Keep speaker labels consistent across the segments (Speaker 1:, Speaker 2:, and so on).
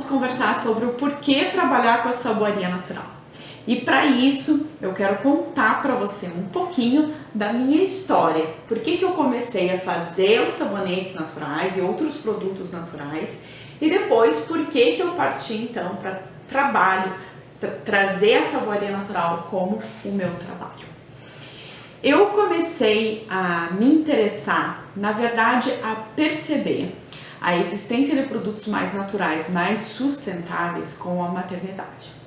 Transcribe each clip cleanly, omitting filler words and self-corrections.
Speaker 1: conversar sobre o porquê trabalhar com a saboaria natural. E para isso, eu quero contar para você um pouquinho da minha história. Por que eu comecei a fazer os sabonetes naturais e outros produtos naturais e depois por que eu parti então para trabalho, trazer a saboaria natural como o meu trabalho. Eu comecei a me interessar, na verdade, a perceber a existência de produtos mais naturais, mais sustentáveis com a maternidade.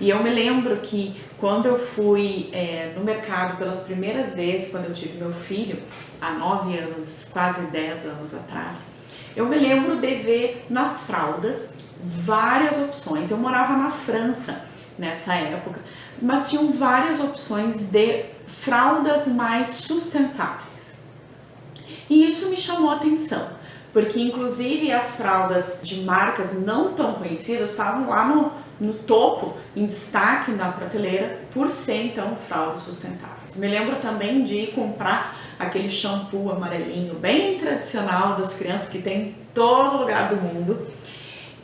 Speaker 1: E eu me lembro que quando eu fui no mercado pelas primeiras vezes, quando eu tive meu filho, há 9 anos, quase 10 anos atrás, eu me lembro de ver nas fraldas várias opções. Eu morava na França nessa época, mas tinham várias opções de fraldas mais sustentáveis. E isso me chamou a atenção, porque inclusive as fraldas de marcas não tão conhecidas estavam lá no topo, em destaque na prateleira, por ser então fraldas sustentáveis. Me lembro também de comprar aquele shampoo amarelinho bem tradicional das crianças que tem em todo lugar do mundo.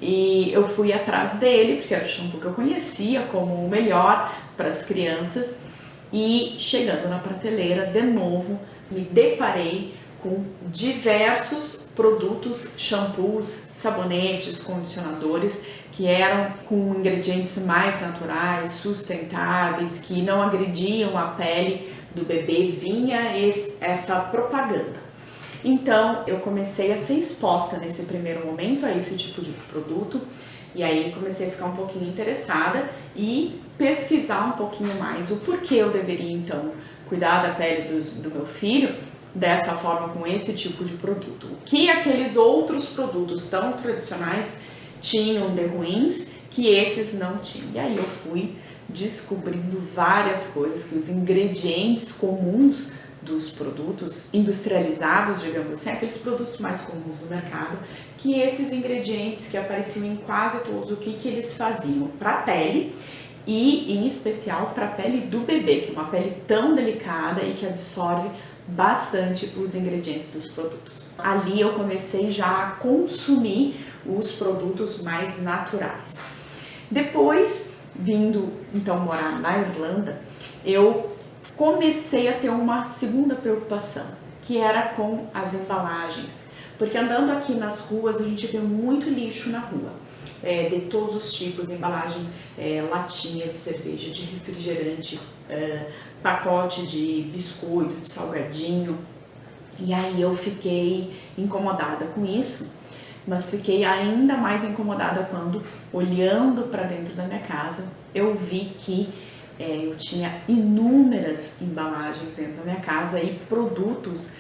Speaker 1: E eu fui atrás dele, porque era o shampoo que eu conhecia como o melhor para as crianças. E chegando na prateleira, de novo, me deparei com diversos produtos, shampoos, sabonetes, condicionadores que eram com ingredientes mais naturais, sustentáveis, que não agrediam a pele do bebê, vinha essa propaganda. Então eu comecei a ser exposta nesse primeiro momento a esse tipo de produto e aí comecei a ficar um pouquinho interessada e pesquisar um pouquinho mais o porquê eu deveria então cuidar da pele do meu filho dessa forma, com esse tipo de produto. O que aqueles outros produtos tão tradicionais tinham de ruins que esses não tinham. E aí eu fui descobrindo várias coisas, que os ingredientes comuns dos produtos industrializados, digamos assim, aqueles produtos mais comuns do mercado, que esses ingredientes que apareciam em quase todos, o que eles faziam para a pele e em especial para a pele do bebê, que é uma pele tão delicada e que absorve bastante os ingredientes dos produtos. Ali eu comecei já a consumir os produtos mais naturais. Depois, vindo então morar na Irlanda, eu comecei a ter uma segunda preocupação, que era com as embalagens, porque andando aqui nas ruas a gente vê muito lixo na rua, de todos os tipos, embalagem, latinha de cerveja, de refrigerante, pacote de biscoito, de salgadinho. E aí eu fiquei incomodada com isso, mas fiquei ainda mais incomodada quando, olhando para dentro da minha casa, eu vi que eu tinha inúmeras embalagens dentro da minha casa e produtos,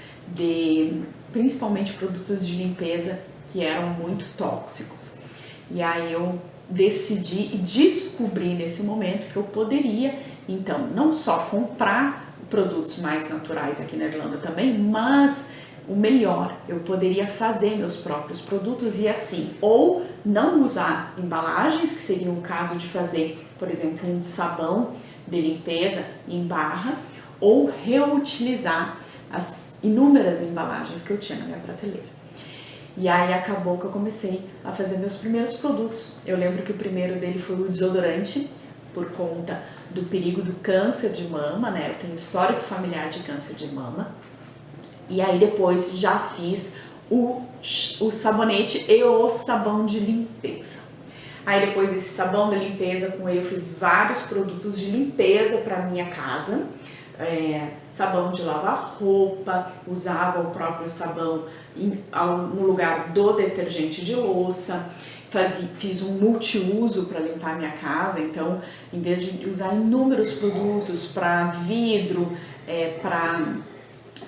Speaker 1: principalmente produtos de limpeza, que eram muito tóxicos. E aí eu decidi e descobri nesse momento que eu poderia, então, não só comprar produtos mais naturais aqui na Irlanda também, mas o melhor, eu poderia fazer meus próprios produtos e assim, ou não usar embalagens, que seria o caso de fazer, por exemplo, um sabão de limpeza em barra, ou reutilizar as inúmeras embalagens que eu tinha na minha prateleira. E aí acabou que eu comecei a fazer meus primeiros produtos. Eu lembro que o primeiro dele foi o desodorante, por conta do perigo do câncer de mama, né? Eu tenho histórico familiar de câncer de mama. E aí depois já fiz o sabonete e o sabão de limpeza. Aí depois desse sabão de limpeza, com ele eu fiz vários produtos de limpeza para minha casa. Sabão de lavar roupa, usava o próprio sabão no lugar do detergente de louça. Fiz um multiuso para limpar minha casa, então em vez de usar inúmeros produtos para vidro,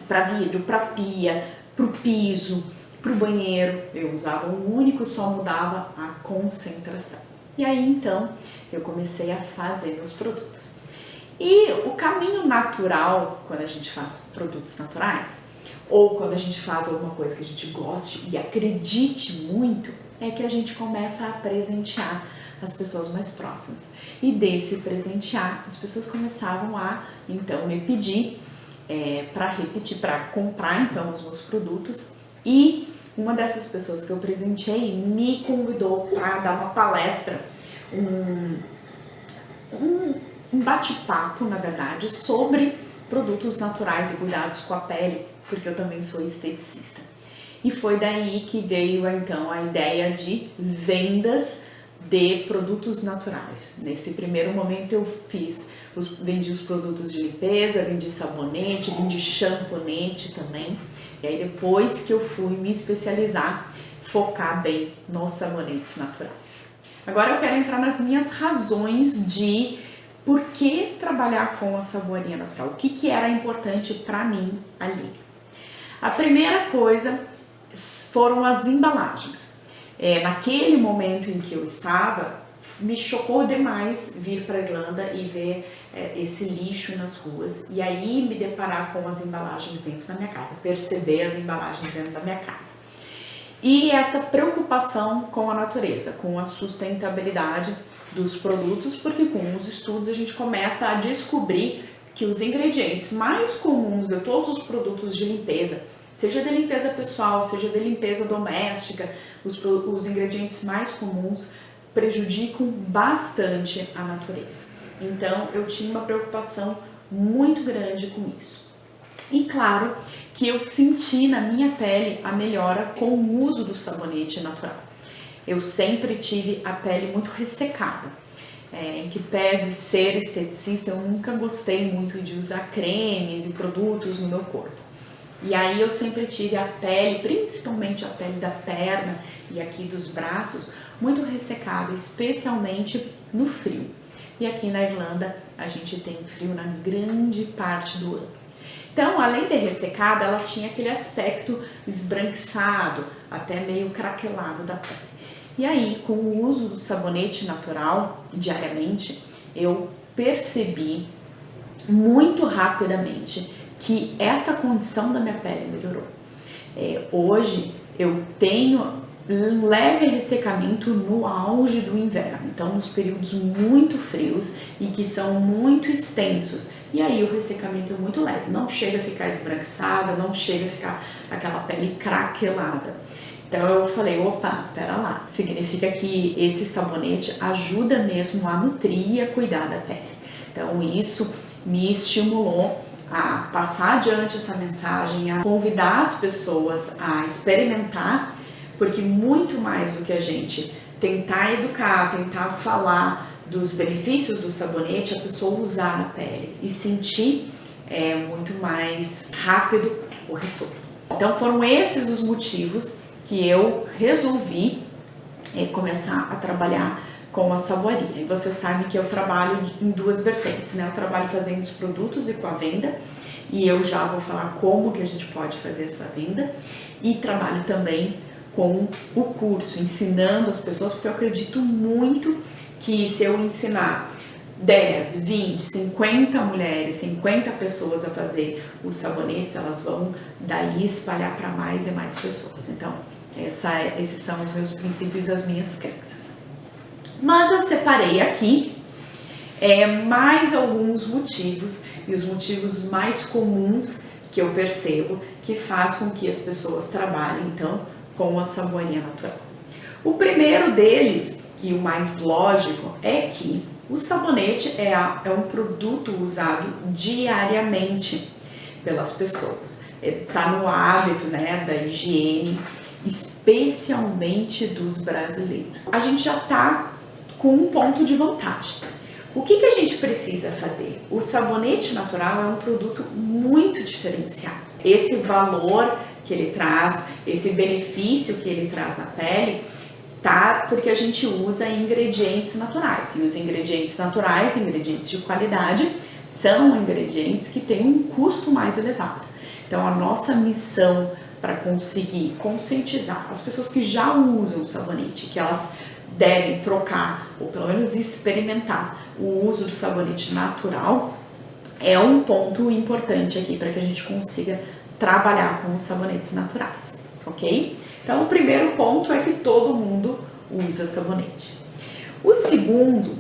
Speaker 1: para pia, para o piso, para o banheiro, eu usava um único, só mudava a concentração. E aí então eu comecei a fazer meus produtos. E o caminho natural, quando a gente faz produtos naturais, ou quando a gente faz alguma coisa que a gente goste e acredite muito, é que a gente começa a presentear as pessoas mais próximas. E desse presentear, as pessoas começavam a, então, me pedir para comprar, então, os meus produtos. E uma dessas pessoas que eu presenteei me convidou para dar uma palestra, um bate-papo, na verdade, sobre produtos naturais e cuidados com a pele, porque eu também sou esteticista. E foi daí que veio então a ideia de vendas de produtos naturais. Nesse primeiro momento eu vendi os produtos de limpeza, vendi sabonete, vendi champonete também. E aí depois que eu fui me especializar, focar bem nos sabonetes naturais. Agora eu quero entrar nas minhas razões de por que trabalhar com a saboaria natural, o que era importante para mim ali. A primeira coisa foram as embalagens. Naquele momento em que eu estava, me chocou demais vir para a Irlanda e ver esse lixo nas ruas e aí me deparar com as embalagens dentro da minha casa, perceber as embalagens dentro da minha casa. E essa preocupação com a natureza, com a sustentabilidade dos produtos, porque com os estudos a gente começa a descobrir que os ingredientes mais comuns de todos os produtos de limpeza, seja de limpeza pessoal, seja de limpeza doméstica, os ingredientes mais comuns prejudicam bastante a natureza. Então eu tinha uma preocupação muito grande com isso. E claro que eu senti na minha pele a melhora com o uso do sabonete natural. Eu sempre tive a pele muito ressecada. Em que pese ser esteticista, eu nunca gostei muito de usar cremes e produtos no meu corpo. E aí eu sempre tive a pele, principalmente a pele da perna e aqui dos braços, muito ressecada, especialmente no frio. E aqui na Irlanda a gente tem frio na grande parte do ano. Então, além de ressecada, ela tinha aquele aspecto esbranquiçado, até meio craquelado da pele. E aí, com o uso do sabonete natural diariamente, eu percebi muito rapidamente que essa condição da minha pele melhorou. Hoje eu tenho um leve ressecamento no auge do inverno, então nos períodos muito frios e que são muito extensos. E aí o ressecamento é muito leve, não chega a ficar esbranquiçada, não chega a ficar aquela pele craquelada. Então eu falei, opa, pera lá, significa que esse sabonete ajuda mesmo a nutrir e a cuidar da pele. Então isso me estimulou a passar adiante essa mensagem, a convidar as pessoas a experimentar, porque muito mais do que a gente tentar educar, tentar falar dos benefícios do sabonete, a pessoa usar na pele e sentir muito mais rápido o retorno. Então foram esses os motivos que eu resolvi começar a trabalhar com a saboaria. E você sabe que eu trabalho em duas vertentes, né? Eu trabalho fazendo os produtos e com a venda, e eu já vou falar como que a gente pode fazer essa venda, e trabalho também com o curso, ensinando as pessoas, porque eu acredito muito que se eu ensinar 10, 20, 50 mulheres, 50 pessoas a fazer os sabonetes, elas vão daí espalhar para mais e mais pessoas. Então, esses são os meus princípios e as minhas crenças. Mas eu separei aqui mais alguns motivos, e os motivos mais comuns que eu percebo que faz com que as pessoas trabalhem, então, com a saboaria natural. O primeiro deles, e o mais lógico, é que o sabonete é um produto usado diariamente pelas pessoas. Está no hábito, né, da higiene, especialmente dos brasileiros. A gente já está com um ponto de vantagem. O que a gente precisa fazer? O sabonete natural é um produto muito diferenciado. Esse valor que ele traz, esse benefício que ele traz na pele, tá? Porque a gente usa ingredientes naturais. E os ingredientes naturais, ingredientes de qualidade, são ingredientes que têm um custo mais elevado. Então a nossa missão para conseguir conscientizar as pessoas que já usam o sabonete, que elas devem trocar ou pelo menos experimentar o uso do sabonete natural, é um ponto importante aqui para que a gente consiga trabalhar com os sabonetes naturais, ok? Então o primeiro ponto é que todo mundo usa sabonete. O segundo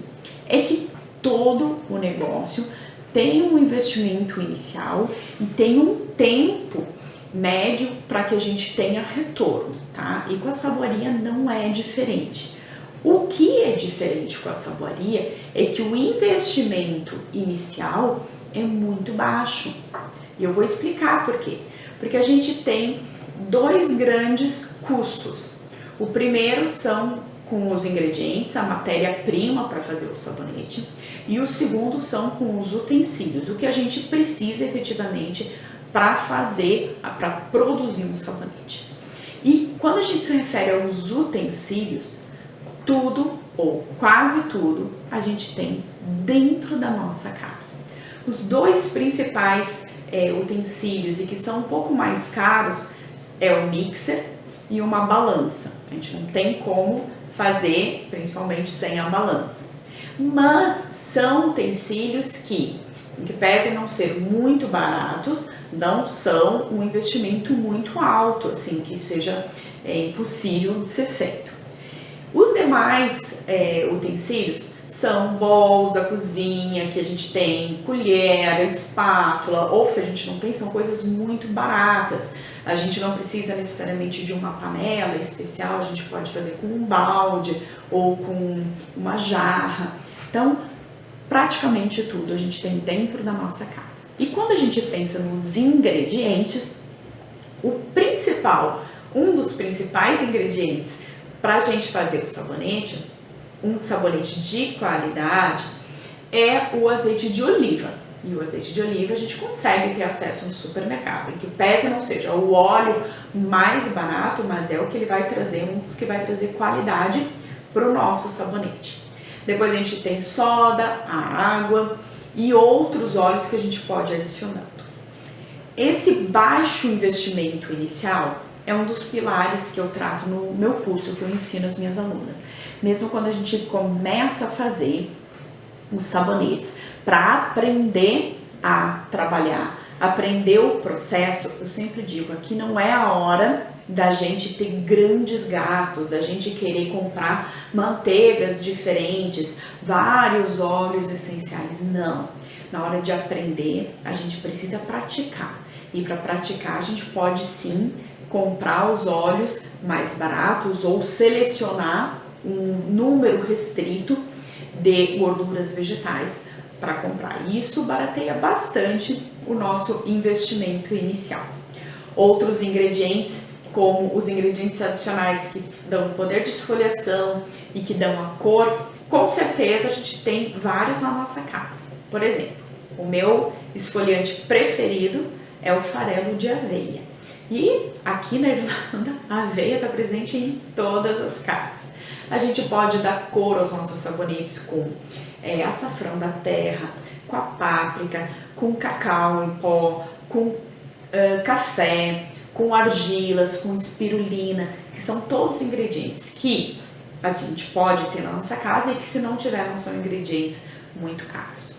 Speaker 1: é que todo o negócio tem um investimento inicial e tem um tempo médio para que a gente tenha retorno, tá? E com a saboaria não é diferente. O que é diferente com a saboaria é que o investimento inicial é muito baixo. E eu vou explicar por quê. Porque a gente tem dois grandes custos. O primeiro são com os ingredientes, a matéria-prima para fazer o sabonete, e o segundo são com os utensílios, o que a gente precisa efetivamente para fazer, para produzir um sabonete. E quando a gente se refere aos utensílios, tudo ou quase tudo a gente tem dentro da nossa casa. Os dois principais utensílios e que são um pouco mais caros é o mixer e uma balança. A gente não tem como fazer, principalmente sem a balança. Mas são utensílios que, em que pese não ser muito baratos, não são um investimento muito alto, assim, que seja impossível de ser feito. Os demais utensílios são bowls da cozinha, que a gente tem colher, espátula, ou se a gente não tem, são coisas muito baratas. A gente não precisa necessariamente de uma panela especial, a gente pode fazer com um balde ou com uma jarra. Então, praticamente tudo a gente tem dentro da nossa casa. E quando a gente pensa nos ingredientes, um dos principais ingredientes para a gente fazer o sabonete, um sabonete de qualidade, é o azeite de oliva. E o azeite de oliva a gente consegue ter acesso no supermercado, em que pese não seja o óleo mais barato, mas é o que ele vai trazer, um dos que vai trazer qualidade para o nosso sabonete. Depois a gente tem soda, a água e outros óleos que a gente pode adicionando. Esse baixo investimento inicial é um dos pilares que eu trato no meu curso, que eu ensino às minhas alunas. Mesmo quando a gente começa a fazer os sabonetes, para aprender a trabalhar, aprender o processo, eu sempre digo, aqui não é a hora da gente ter grandes gastos, da gente querer comprar manteigas diferentes, vários óleos essenciais, não. Na hora de aprender, a gente precisa praticar. E para praticar, a gente pode sim comprar os óleos mais baratos ou selecionar um número restrito de gorduras vegetais para comprar. Isso barateia bastante o nosso investimento inicial. Outros ingredientes, como os ingredientes adicionais que dão poder de esfoliação e que dão a cor, com certeza a gente tem vários na nossa casa. Por exemplo, o meu esfoliante preferido é o farelo de aveia. E aqui na Irlanda, a aveia está presente em todas as casas. A gente pode dar cor aos nossos sabonetes com açafrão da terra, com a páprica, com cacau em pó, com café, com argilas, com espirulina, que são todos ingredientes que a gente pode ter na nossa casa e que, se não tiver, não são ingredientes muito caros.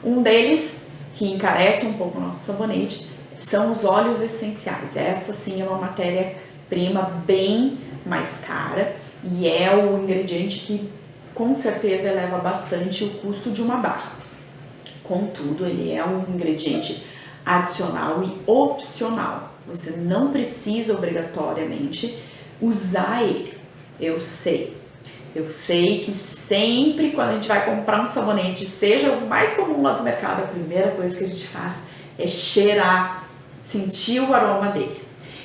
Speaker 1: Um deles, que encarece um pouco o nosso sabonete, são os óleos essenciais. Essa sim é uma matéria-prima bem mais cara e é o ingrediente que com certeza eleva bastante o custo de uma barra. Contudo, ele é um ingrediente adicional e opcional. Você não precisa obrigatoriamente usar ele. Eu sei que sempre quando a gente vai comprar um sabonete, seja o mais comum lá do mercado, a primeira coisa que a gente faz é cheirar, sentir o aroma dele.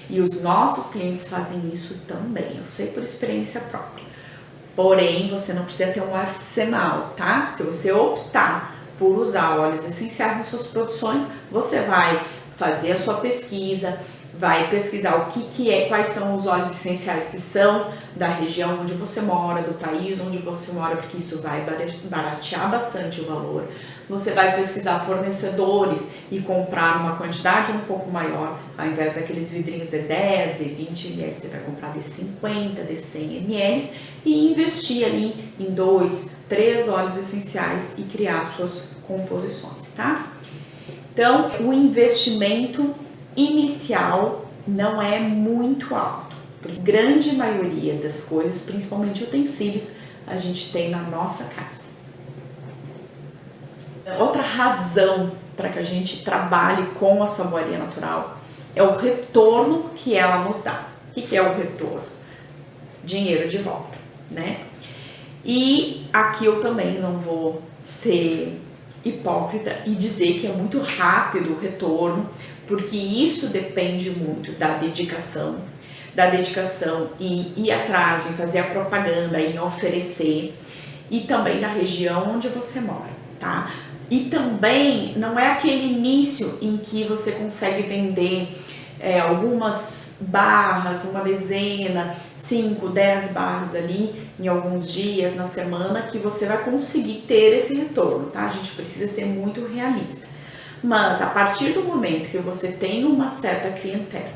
Speaker 1: E os nossos clientes fazem isso também, eu sei por experiência própria. Porém, você não precisa ter um arsenal, tá? Se você optar por usar óleos essenciais nas suas produções, você vai fazer a sua pesquisa, vai pesquisar o que é, quais são os óleos essenciais que são da região onde você mora, do país onde você mora, porque isso vai baratear bastante o valor. Você vai pesquisar fornecedores e comprar uma quantidade um pouco maior, ao invés daqueles vidrinhos de 10, de 20 ml, você vai comprar de 50, de 100 ml e investir ali em 2, 3 óleos essenciais e criar suas composições, tá? Então, o investimento inicial não é muito alto, porque a grande maioria das coisas, principalmente utensílios, a gente tem na nossa casa. Outra razão para que a gente trabalhe com a saboaria natural é o retorno que ela nos dá. O que é o retorno? Dinheiro de volta, né? E aqui eu também não vou ser hipócrita e dizer que é muito rápido o retorno, porque isso depende muito da dedicação em ir atrás, em fazer a propaganda, em oferecer, e também da região onde você mora, tá? E também não é aquele início em que você consegue vender algumas barras, uma dezena, 5, 10 barras ali em alguns dias na semana que você vai conseguir ter esse retorno, tá? A gente precisa ser muito realista. Mas a partir do momento que você tem uma certa clientela,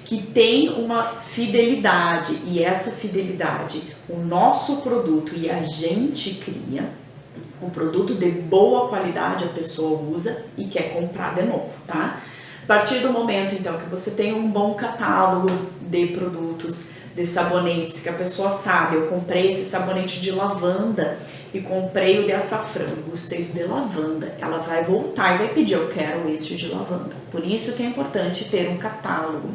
Speaker 1: que tem uma fidelidade, e essa fidelidade, o nosso produto e a gente cria, um produto de boa qualidade a pessoa usa e quer comprar de novo, tá? A partir do momento, então, que você tem um bom catálogo de produtos, de sabonetes, que a pessoa sabe, eu comprei esse sabonete de lavanda e comprei o de açafrão, gostei do de lavanda, ela vai voltar e vai pedir, eu quero este de lavanda. Por isso que é importante ter um catálogo.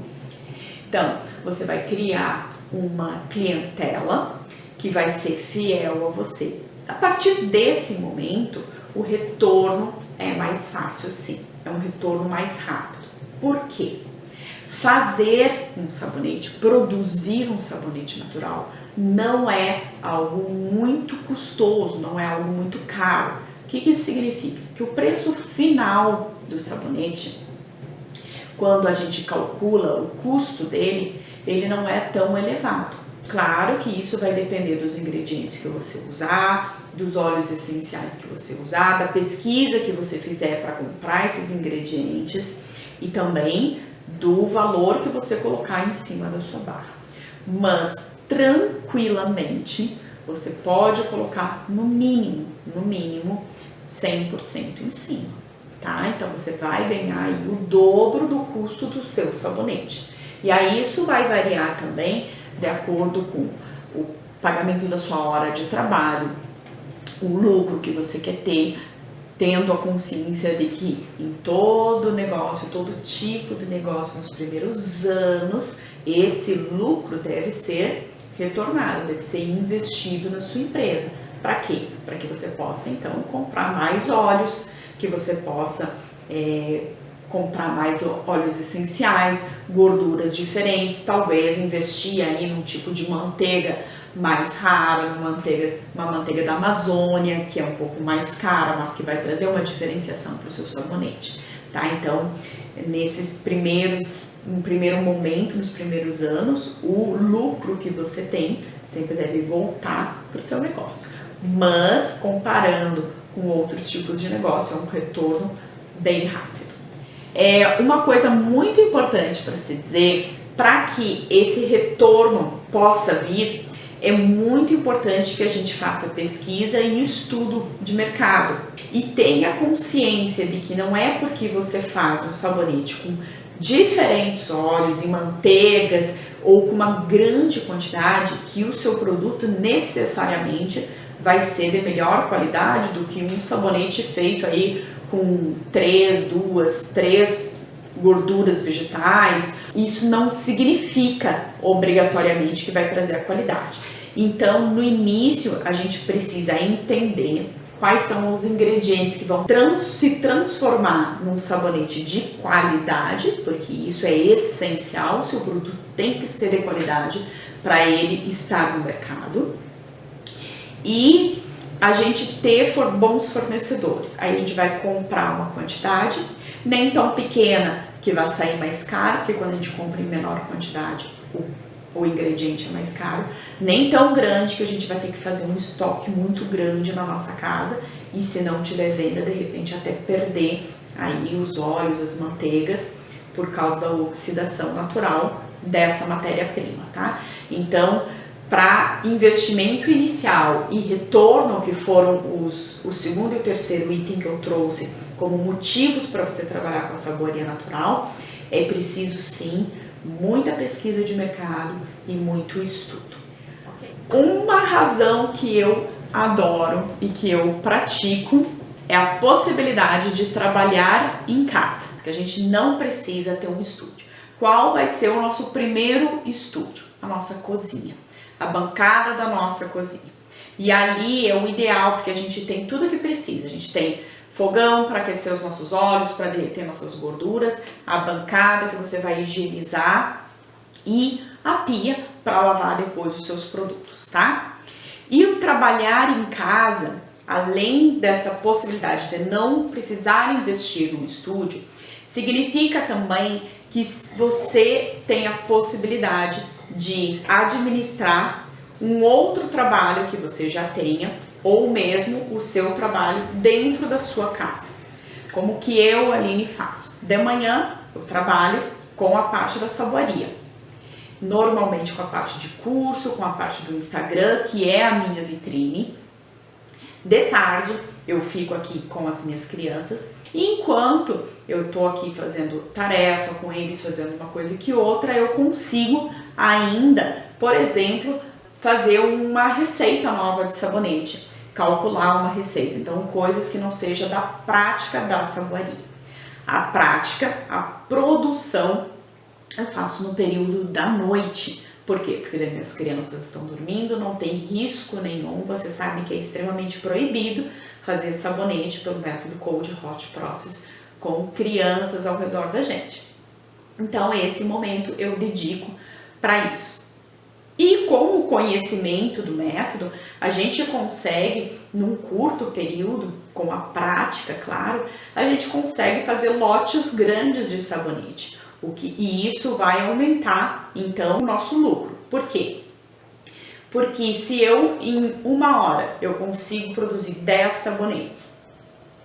Speaker 1: Então, você vai criar uma clientela que vai ser fiel a você. A partir desse momento, o retorno é mais fácil, sim. É um retorno mais rápido. Por quê? Fazer um sabonete, produzir um sabonete natural, não é algo muito custoso, não é algo muito caro. O que isso significa? Que o preço final do sabonete, quando a gente calcula o custo dele, ele não é tão elevado. Claro que isso vai depender dos ingredientes que você usar, dos óleos essenciais que você usar, da pesquisa que você fizer para comprar esses ingredientes e também do valor que você colocar em cima da sua barra. Mas tranquilamente você pode colocar no mínimo 100% em cima, tá? Então você vai ganhar aí o dobro do custo do seu sabonete. E aí isso vai variar também de acordo com o pagamento da sua hora de trabalho, o lucro que você quer ter, tendo a consciência de que em todo negócio, todo tipo de negócio nos primeiros anos, esse lucro deve ser retornado, deve ser investido na sua empresa. Para quê? Para que você possa então comprar mais óleos, que você possa comprar mais óleos essenciais, gorduras diferentes, talvez investir aí num tipo de manteiga mais rara, uma manteiga da Amazônia, que é um pouco mais cara, mas que vai trazer uma diferenciação para o seu sabonete, tá? Então, no primeiro momento, nos primeiros anos, o lucro que você tem sempre deve voltar para o seu negócio. Mas, comparando com outros tipos de negócio, é um retorno bem rápido. Uma coisa muito importante para se dizer, para que esse retorno possa vir, é muito importante que a gente faça pesquisa e estudo de mercado e tenha consciência de que não é porque você faz um sabonete com diferentes óleos e manteigas ou com uma grande quantidade que o seu produto necessariamente vai ser de melhor qualidade do que um sabonete feito aí com 3 gorduras vegetais. Isso não significa obrigatoriamente que vai trazer a qualidade. Então, no início, a gente precisa entender quais são os ingredientes que vão se transformar num sabonete de qualidade, porque isso é essencial, o seu produto tem que ser de qualidade para ele estar no mercado. E a gente ter bons fornecedores. Aí a gente vai comprar uma quantidade, nem tão pequena que vai sair mais caro, porque quando a gente compra em menor quantidade, o ingrediente é mais caro, nem tão grande que a gente vai ter que fazer um estoque muito grande na nossa casa e se não tiver venda, de repente até perder aí os óleos, as manteigas, por causa da oxidação natural dessa matéria-prima, tá? Então, para investimento inicial e retorno, que foram o segundo e o terceiro item que eu trouxe como motivos para você trabalhar com a Saboria Natural, é preciso sim muita pesquisa de mercado e muito estudo. Uma razão que eu adoro e que eu pratico é a possibilidade de trabalhar em casa, que a gente não precisa ter um estúdio. qual vai ser o nosso primeiro estúdio, a nossa cozinha, a bancada da nossa cozinha. E ali é o ideal, porque a gente tem tudo que precisa. A gente tem fogão para aquecer os nossos óleos, para derreter nossas gorduras, a bancada que você vai higienizar e a pia para lavar depois os seus produtos, tá? E o trabalhar em casa, além dessa possibilidade de não precisar investir no estúdio, significa também que você tem a possibilidade de administrar um outro trabalho que você já tenha, ou mesmo o seu trabalho dentro da sua casa. Como que eu, Aline, faço? De manhã eu trabalho com a parte da saboaria, normalmente com a parte de curso, com a parte do Instagram, que é a minha vitrine. De tarde eu fico aqui com as minhas crianças, e enquanto eu tô aqui fazendo tarefa com eles, fazendo uma coisa que outra, eu consigo ainda, por exemplo, fazer uma receita nova de sabonete, calcular uma receita. Então, coisas que não seja da prática da saboaria. A prática, a produção, eu faço no período da noite. Por quê? Porque as minhas crianças estão dormindo, não tem risco nenhum. Vocês sabem que é extremamente proibido fazer sabonete pelo método Cold Hot Process com crianças ao redor da gente. Então, esse momento eu dedico para isso. E com o conhecimento do método, a gente consegue, num curto período, com a prática, claro, a gente consegue fazer lotes grandes de sabonete. E isso vai aumentar, então, o nosso lucro. Por quê? Porque se eu, em 1 hora, eu consigo produzir 10 sabonetes,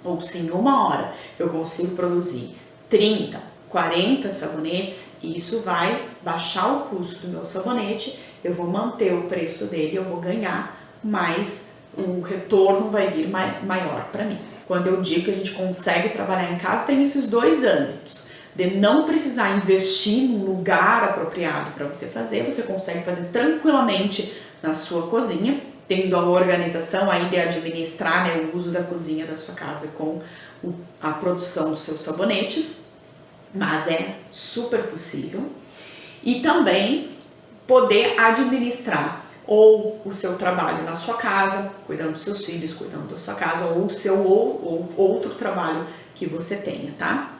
Speaker 1: ou se em 1 hora eu consigo produzir 30, 40 sabonetes, isso vai baixar o custo do meu sabonete, eu vou manter o preço dele, eu vou ganhar, mas o retorno vai vir maior para mim. Quando eu digo que a gente consegue trabalhar em casa, tem esses dois âmbitos. De não precisar investir num lugar apropriado para você fazer, você consegue fazer tranquilamente na sua cozinha, tendo a organização aí de administrar, né, o uso da cozinha da sua casa com a produção dos seus sabonetes, mas é super possível. E também poder administrar ou o seu trabalho na sua casa, cuidando dos seus filhos, cuidando da sua casa, ou o seu ou outro trabalho que você tenha, tá?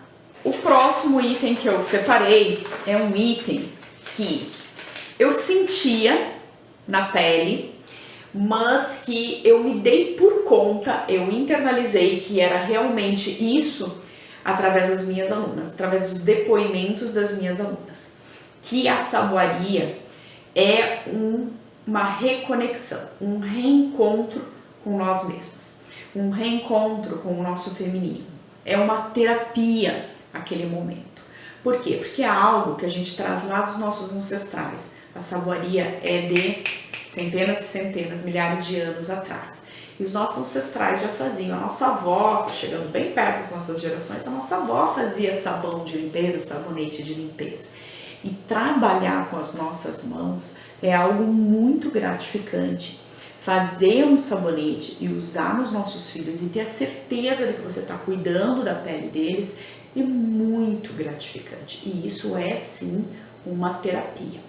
Speaker 1: O próximo item que eu separei é um item que eu sentia na pele, mas que eu me dei por conta, eu internalizei que era realmente isso através das minhas alunas, através dos depoimentos das minhas alunas, que a saboaria é uma reconexão, um reencontro com nós mesmas, um reencontro com o nosso feminino, é uma terapia aquele momento. Por quê? Porque é algo que a gente traz lá dos nossos ancestrais. A saboaria é de centenas e centenas, milhares de anos atrás. E os nossos ancestrais já faziam. A nossa avó, chegando bem perto das nossas gerações, a nossa avó fazia sabão de limpeza, sabonete de limpeza. E trabalhar com as nossas mãos é algo muito gratificante. Fazer um sabonete e usar nos nossos filhos e ter a certeza de que você está cuidando da pele deles é muito gratificante. E isso é sim uma terapia.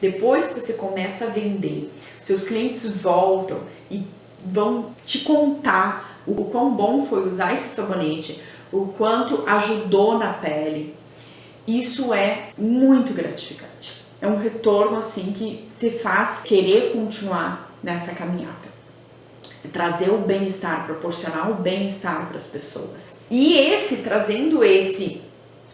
Speaker 1: Depois que você começa a vender, seus clientes voltam e vão te contar o quão bom foi usar esse sabonete, o quanto ajudou na pele. Isso é muito gratificante. É um retorno assim que te faz querer continuar nessa caminhada. Trazer o bem-estar, proporcionar o bem-estar para as pessoas. E trazendo esse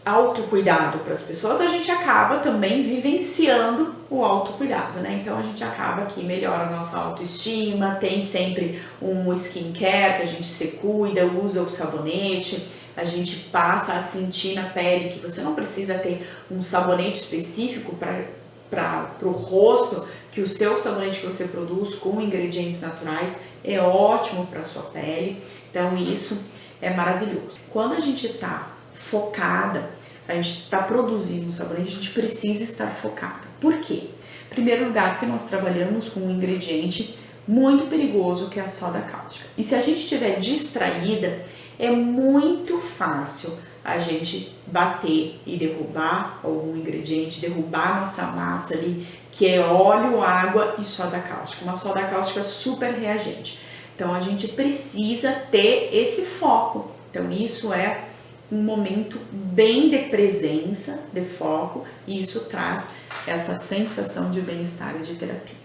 Speaker 1: autocuidado para as pessoas, a gente acaba também vivenciando o autocuidado, né? Então a gente acaba que melhora a nossa autoestima, tem sempre um skincare que a gente se cuida, usa o sabonete, a gente passa a sentir na pele que você não precisa ter um sabonete específico para o rosto, que o seu sabonete que você produz com ingredientes naturais é ótimo para a sua pele, então isso é maravilhoso. Quando a gente está focada, a gente está produzindo um sabonete, a gente precisa estar focada. Por quê? Em primeiro lugar, porque nós trabalhamos com um ingrediente muito perigoso que é a soda cáustica. E se a gente estiver distraída, é muito fácil a gente bater e derrubar algum ingrediente, derrubar nossa massa ali, que é óleo, água e soda cáustica. Uma soda cáustica super reagente. Então a gente precisa ter esse foco. Então isso é um momento bem de presença, de foco, e isso traz essa sensação de bem-estar e de terapia.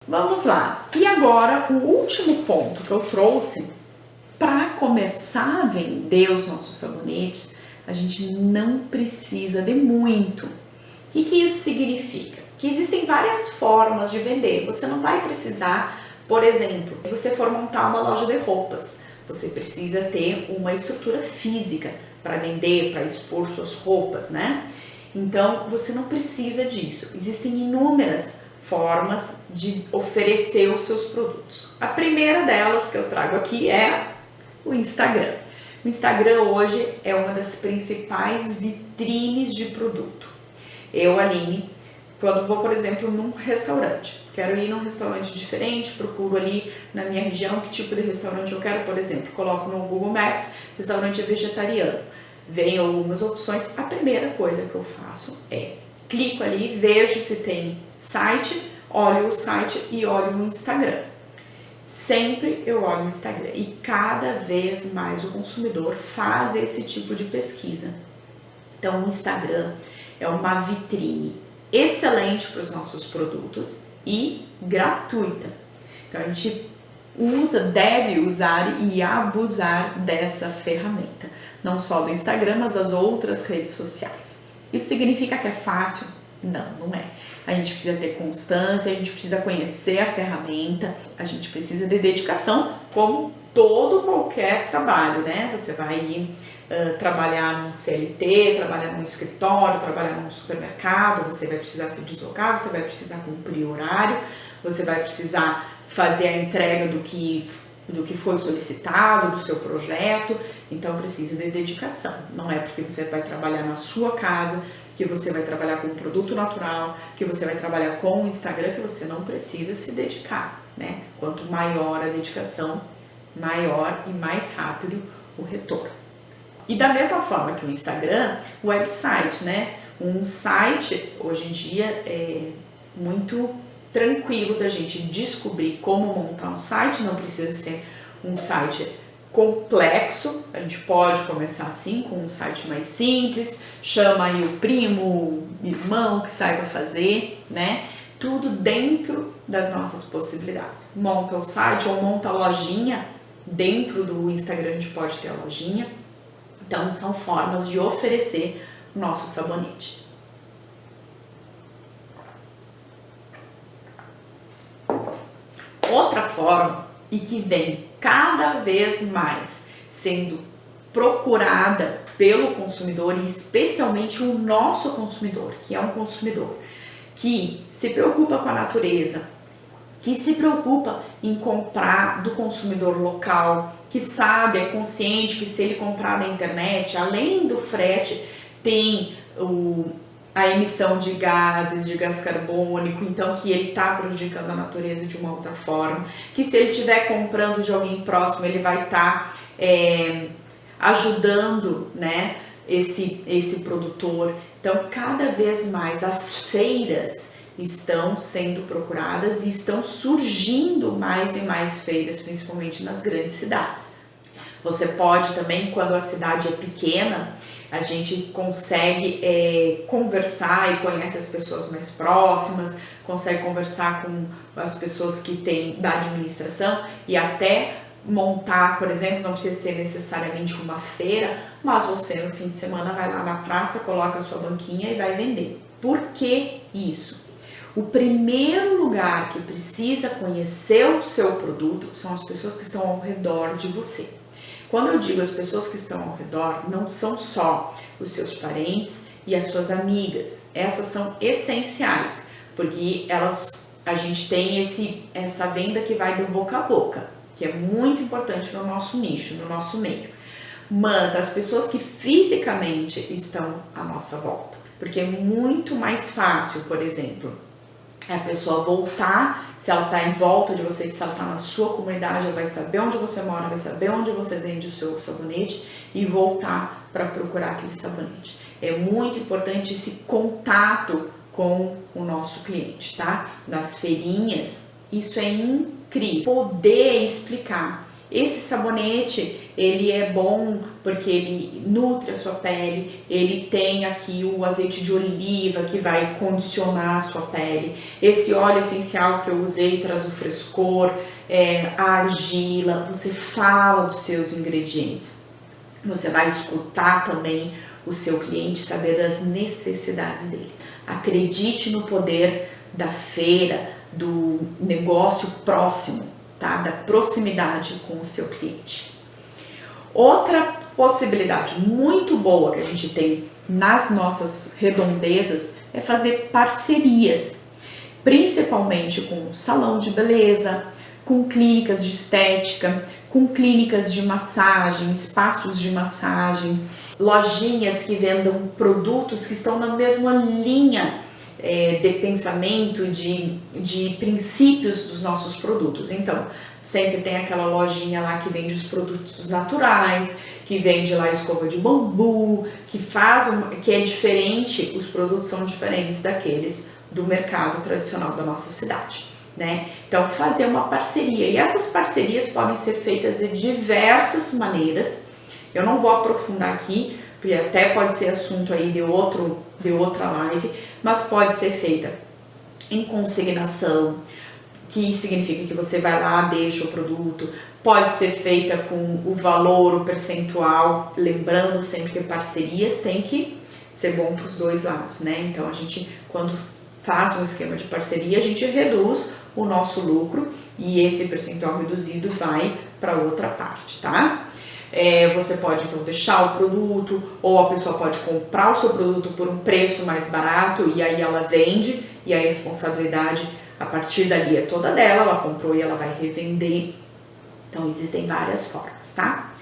Speaker 1: Vamos lá. E agora o último ponto que eu trouxe para começar a vender os nossos sabonetes, a gente não precisa de muito. O que isso significa? Que existem várias formas de vender. Você não vai precisar, por exemplo, se você for montar uma loja de roupas, você precisa ter uma estrutura física para vender, para expor suas roupas, né? Então, você não precisa disso. Existem inúmeras formas de oferecer os seus produtos. A primeira delas que eu trago aqui é o Instagram. O Instagram hoje é uma das principais vitrines de produto. Eu, Aline, quando vou, por exemplo, num restaurante, quero ir num restaurante diferente, procuro ali na minha região que tipo de restaurante eu quero, por exemplo, coloco no Google Maps, restaurante vegetariano, vem algumas opções. A primeira coisa que eu faço é clico ali, vejo se tem site, olho o site e olho o Instagram. Sempre eu olho o Instagram e cada vez mais o consumidor faz esse tipo de pesquisa. Então o Instagram é uma vitrine excelente para os nossos produtos e gratuita. Então a gente deve usar e abusar dessa ferramenta, não só do Instagram, mas das outras redes sociais. Isso significa que é fácil? Não, não é. A gente precisa ter constância, a gente precisa conhecer a ferramenta, a gente precisa de dedicação, como qualquer trabalho, né? Você vai ir trabalhar num CLT, trabalhar num escritório, trabalhar num supermercado, você vai precisar se deslocar, você vai precisar cumprir horário, você vai precisar fazer a entrega do que foi solicitado, do seu projeto, então precisa de dedicação. Não é porque você vai trabalhar na sua casa, que você vai trabalhar com um produto natural, que você vai trabalhar com o Instagram, que você não precisa se dedicar, né? Quanto maior a dedicação, maior e mais rápido o retorno. E da mesma forma que o Instagram, o website, né? Um site, hoje em dia, é muito tranquilo da gente descobrir como montar um site, não precisa ser um site complexo, a gente pode começar assim com um site mais simples, chama aí o primo, o irmão que saiba fazer, né? Tudo dentro das nossas possibilidades. Monta o site ou monta a lojinha, dentro do Instagram a gente pode ter a lojinha, então são formas de oferecer o nosso sabonete. Outra forma, e que vem cada vez mais sendo procurada pelo consumidor, e especialmente o nosso consumidor, que é um consumidor que se preocupa com a natureza, que se preocupa em comprar do consumidor local, que sabe, é consciente que se ele comprar na internet, além do frete, tem a emissão de gases, de gás carbônico, então que ele está prejudicando a natureza de uma outra forma, que se ele estiver comprando de alguém próximo, ele vai estar ajudando, né, esse produtor. Então, cada vez mais as feiras estão sendo procuradas e estão surgindo mais e mais feiras, principalmente nas grandes cidades. Você pode também, quando a cidade é pequena, a gente consegue conversar e conhece as pessoas mais próximas, consegue conversar com as pessoas que têm da administração e até montar, por exemplo, não precisa ser necessariamente uma feira, mas você no fim de semana vai lá na praça, coloca a sua banquinha e vai vender. Por que isso? O primeiro lugar que precisa conhecer o seu produto são as pessoas que estão ao redor de você. Quando eu digo as pessoas que estão ao redor, não são só os seus parentes e as suas amigas. Essas são essenciais, porque a gente tem essa venda que vai do boca a boca, que é muito importante no nosso nicho, no nosso meio. Mas as pessoas que fisicamente estão à nossa volta, porque é muito mais fácil, por exemplo, a pessoa voltar, se ela está em volta de você, se ela está na sua comunidade, ela vai saber onde você mora, vai saber onde você vende o seu sabonete e voltar para procurar aquele sabonete. É muito importante esse contato com o nosso cliente, tá? Nas feirinhas, isso é incrível. Poder explicar. Esse sabonete, ele é bom porque ele nutre a sua pele, ele tem aqui o azeite de oliva que vai condicionar a sua pele. Esse óleo essencial que eu usei traz o frescor, a argila, você fala dos seus ingredientes. Você vai escutar também o seu cliente, saber das necessidades dele. Acredite no poder da feira, do negócio próximo, tá? Da proximidade com o seu cliente. Outra possibilidade muito boa que a gente tem nas nossas redondezas é fazer parcerias, principalmente com salão de beleza, com clínicas de estética, com clínicas de massagem, espaços de massagem, lojinhas que vendam produtos que estão na mesma linha de pensamento, de princípios dos nossos produtos. Então, sempre tem aquela lojinha lá que vende os produtos naturais, que vende lá escova de bambu, que é diferente, os produtos são diferentes daqueles do mercado tradicional da nossa cidade, né? Então, fazer uma parceria, e essas parcerias podem ser feitas de diversas maneiras. Eu não vou aprofundar aqui, porque até pode ser assunto aí de outra live, mas pode ser feita em consignação, que significa que você vai lá, deixa o produto, pode ser feita com o valor, o percentual, lembrando sempre que parcerias tem que ser bom para os dois lados, né? Então a gente, quando faz um esquema de parceria, a gente reduz o nosso lucro e esse percentual reduzido vai para outra parte, tá? Você pode então deixar o produto, ou a pessoa pode comprar o seu produto por um preço mais barato e aí ela vende, e aí a responsabilidade a partir dali é toda dela, ela comprou e ela vai revender. Então existem várias formas, tá?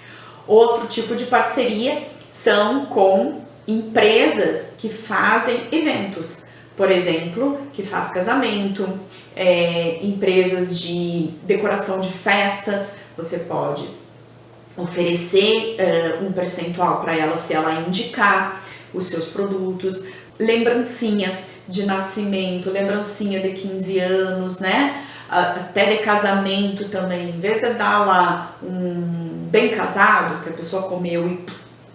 Speaker 1: Outro tipo de parceria são com empresas que fazem eventos, por exemplo, que faz casamento, empresas de decoração de festas. Você pode oferecer um percentual para ela se ela indicar os seus produtos, lembrancinha de nascimento, lembrancinha de 15 anos, né? Até de casamento também, em vez de dar lá um bem casado, que a pessoa comeu e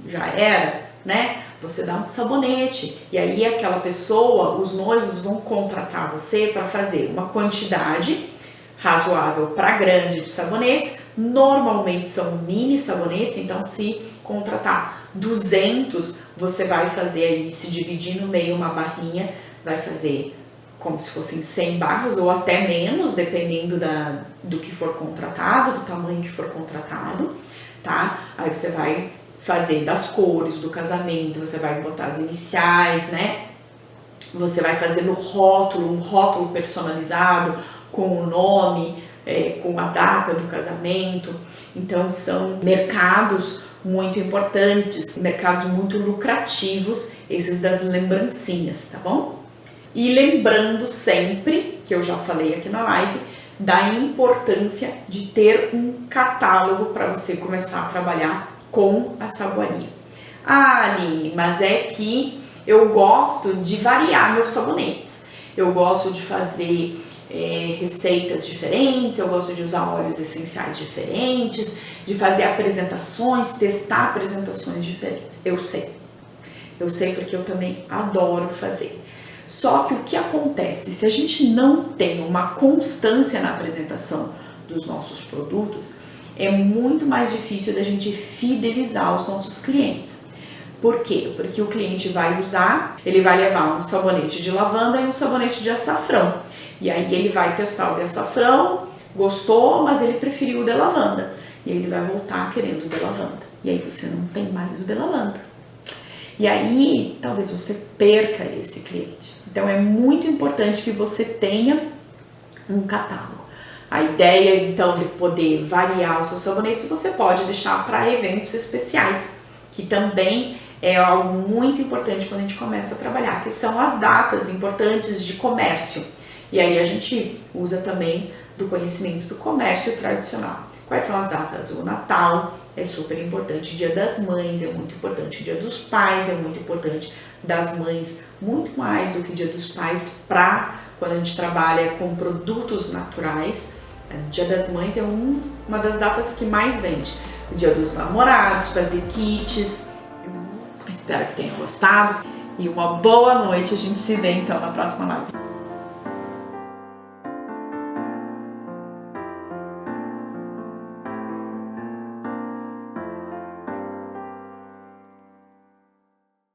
Speaker 1: já era, né? Você dá um sabonete, e aí aquela pessoa, os noivos vão contratar você para fazer uma quantidade razoável para grande de sabonetes. Normalmente são mini sabonetes, então se contratar 200, você vai fazer aí, se dividir no meio uma barrinha, vai fazer como se fossem 100 barras ou até menos, dependendo do que for contratado, do tamanho que for contratado, tá? Aí você vai fazer das cores do casamento, você vai botar as iniciais, né? Você vai fazer no rótulo, um rótulo personalizado com o nome, com a data do casamento. Então são mercados muito importantes, mercados muito lucrativos, esses das lembrancinhas, tá bom? E lembrando sempre, que eu já falei aqui na live, da importância de ter um catálogo para você começar a trabalhar com a saboaria. Ah, Aline, mas é que eu gosto de variar meus sabonetes. Eu gosto de fazer receitas diferentes, eu gosto de usar óleos essenciais diferentes, de fazer apresentações, testar apresentações diferentes. Eu sei porque eu também adoro fazer. Só que o que acontece, se a gente não tem uma constância na apresentação dos nossos produtos, é muito mais difícil da gente fidelizar os nossos clientes. Por quê? Porque o cliente vai usar, ele vai levar um sabonete de lavanda e um sabonete de açafrão. E aí ele vai testar o de açafrão, gostou, mas ele preferiu o de lavanda. E aí ele vai voltar querendo o de lavanda. E aí você não tem mais o de lavanda. E aí talvez você perca esse cliente. Então é muito importante que você tenha um catálogo. A ideia então de poder variar os seus sabonetes você pode deixar para eventos especiais, que também é algo muito importante quando a gente começa a trabalhar, que são as datas importantes de comércio. E aí a gente usa também do conhecimento do comércio tradicional. Quais são as datas? O Natal é super importante, Dia das Mães é muito importante, Dia dos Pais é muito importante, das mães muito mais do que Dia dos Pais quando a gente trabalha com produtos naturais. Dia das Mães é uma das datas que mais vende. O Dia dos Namorados, fazer kits. Espero que tenham gostado e uma boa noite. A gente se vê então na próxima live.